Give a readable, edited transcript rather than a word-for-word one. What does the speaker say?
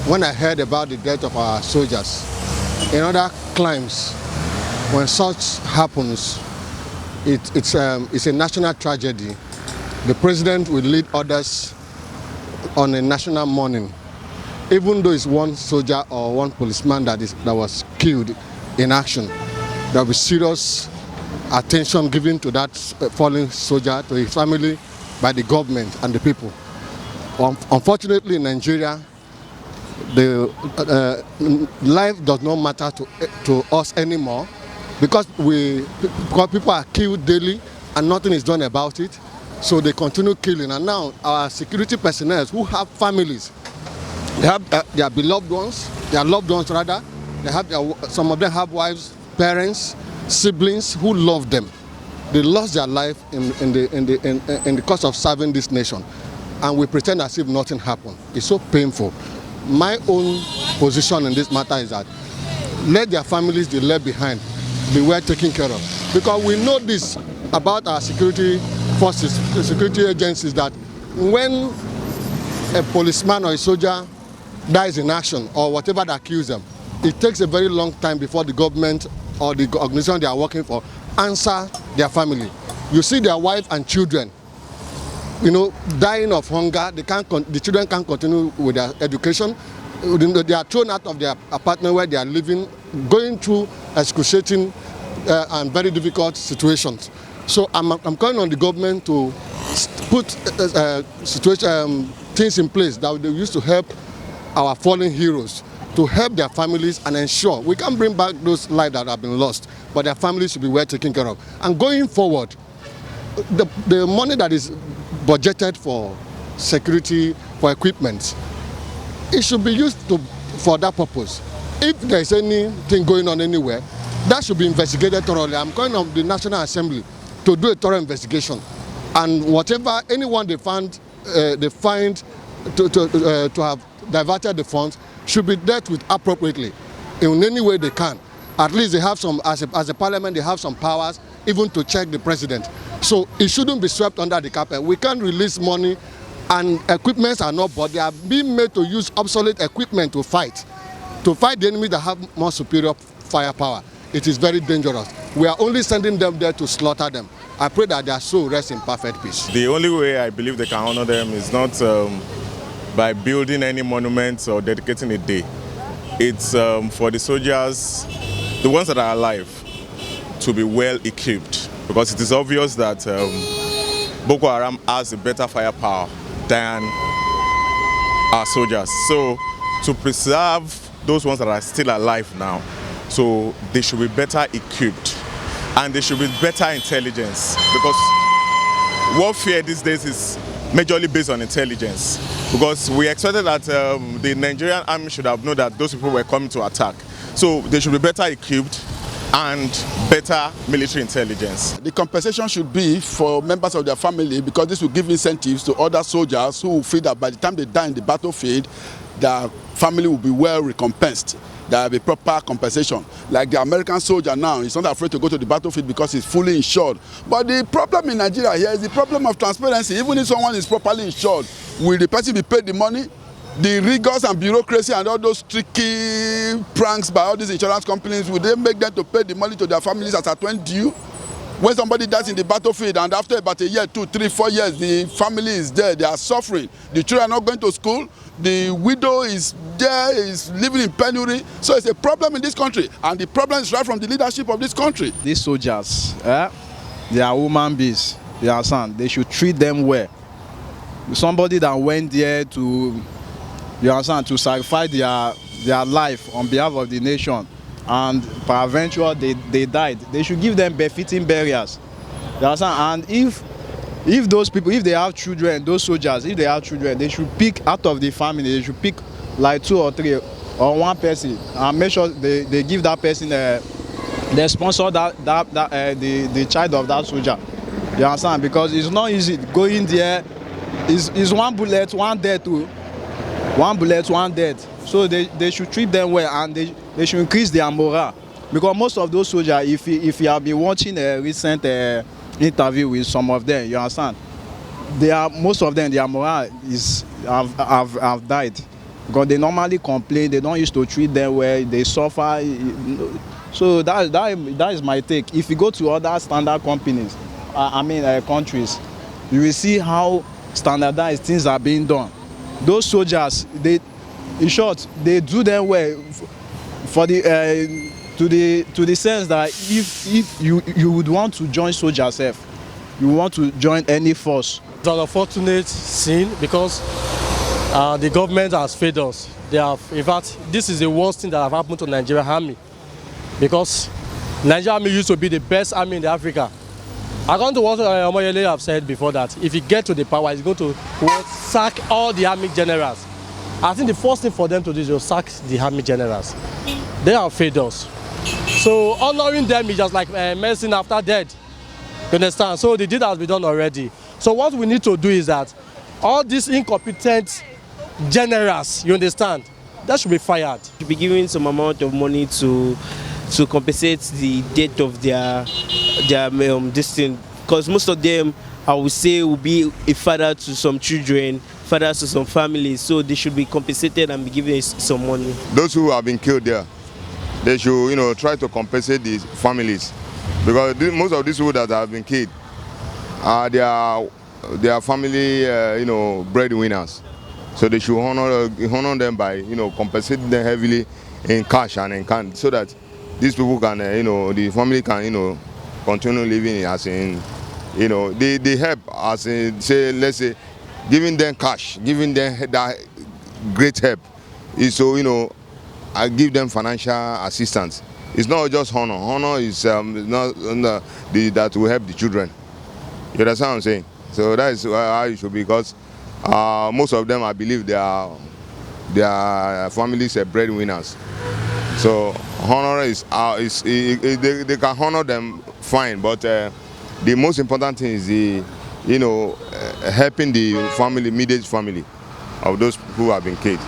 when I heard about the death of our soldiers. In other climes, when such happens, it's a national tragedy. The president will lead others on a national mourning, even though it's one soldier or one policeman that was killed in action. There will be serious attention given to that fallen soldier, to his family, by the government and the people. Unfortunately, in Nigeria, the life does not matter to us anymore because people are killed daily and nothing is done about it. So they continue killing, and now our security personnel who have families, they have their beloved ones, their loved ones rather. They have some of them have wives, parents, siblings who love them. They lost their life in the course of serving this nation, and we pretend as if nothing happened. It's so painful. My own position in this matter is that let their families they left behind be well taken care of, because we know this about our security forces, the security agencies, that when a policeman or a soldier dies in action or whatever that kills them, it takes a very long time before the government or the organization they are working for answer their family. You see their wife and children, dying of hunger. The children can't continue with their education. They are thrown out of their apartment where they are living, going through excruciating and very difficult situations. So I'm calling on the government to put things in place that they used to help our fallen heroes, to help their families and ensure we can bring back those lives that have been lost, but their families should be well taken care of. And going forward, the money that is budgeted for security, for equipment, it should be used for that purpose. If there is anything going on anywhere, that should be investigated thoroughly. I'm calling on the National Assembly to do a thorough investigation, and whatever anyone they find to have diverted the funds should be dealt with appropriately in any way they can. At least they have some, as a parliament, they have some powers even to check the president. So it shouldn't be swept under the carpet. We can't release money and equipments are not bought. They are being made to use obsolete equipment to fight the enemy that have more superior firepower. It is very dangerous. We are only sending them there to slaughter them. I pray that their soul rests in perfect peace. The only way I believe they can honor them is not by building any monuments or dedicating a day. It's for the soldiers, the ones that are alive, to be well equipped, because it is obvious that Boko Haram has a better firepower than our soldiers. So to preserve those ones that are still alive now, so they should be better equipped and they should be better intelligence, because warfare these days is majorly based on intelligence, because we expected that the Nigerian army should have known that those people were coming to attack. So they should be better equipped and better military intelligence. The compensation should be for members of their family, because this will give incentives to other soldiers who will feel that by the time they die in the battlefield, their family will be well recompensed. There will be proper compensation. Like the American soldier now, he's not afraid to go to the battlefield because he's fully insured. But the problem in Nigeria here is the problem of transparency. Even if someone is properly insured, will the person be paid the money? The rigors and bureaucracy and all those tricky pranks by all these insurance companies, will they make them to pay the money to their families as at when due? When somebody dies in the battlefield and after about a year, 2, 3, 4 years, the family is there, they are suffering. The children are not going to school. The widow is there, is living in penury. So it's a problem in this country. And the problem is right from the leadership of this country. These soldiers, they are human beings. You understand? They should treat them well. Somebody that went there to, you understand, to sacrifice their life on behalf of the nation, and peradventure they died, they should give them befitting burials. You understand? And if those people, if they have children, those soldiers, if they have children, they should pick out of the family, they should pick like 2 or 3 or 1 person and make sure they give that person, they sponsor the child of that soldier. You understand? Because it's not easy going there. Is 1 bullet, 1 dead too. 1 bullet, 1 dead. So they should treat them well, and they should increase their morale. Because most of those soldiers, if you have been watching a recent interview with some of them, you understand, most of them, their morale have died. because they normally complain, they don't used to treat them well, they suffer. So that is my take. If you go to other standard companies, countries, you will see how standardized things are being done. Those soldiers, in short, they do them well for the to the sense that if you would want to join soldiers, you want to join any force. It's an unfortunate scene because the government has failed us. In fact, this is the worst thing that have happened to Nigerian army, because Nigerian army used to be the best army in Africa. According to what Omoyele have said before, that if he gets to the power, he's going to sack all the army generals. I think the first thing for them to do is to sack the army generals. They have failed us. So honoring them is just like medicine after death. You understand? So the deed has been done already. So what we need to do is that all these incompetent generals, you understand, that should be fired. Should be given some amount of money to compensate the death of their this thing, because most of them, I would say, will be a father to some children, fathers to some families, so they should be compensated and be given some money. Those who have been killed there, they should try to compensate these families, because most of these people that have been killed are their family breadwinners, so they should honor them by compensating them heavily in cash and in kind, so that these people can the family can continue living as in they help, as in, say, let's say, giving them cash, giving them that great help is so I give them financial assistance. It's not just honor. Honor is not that will help the children. You understand what I'm saying? So that is how it should be, because most of them, I believe, their families are breadwinners. So honor is they can honor them fine, but the most important thing is helping the family, immediate family of those who have been killed.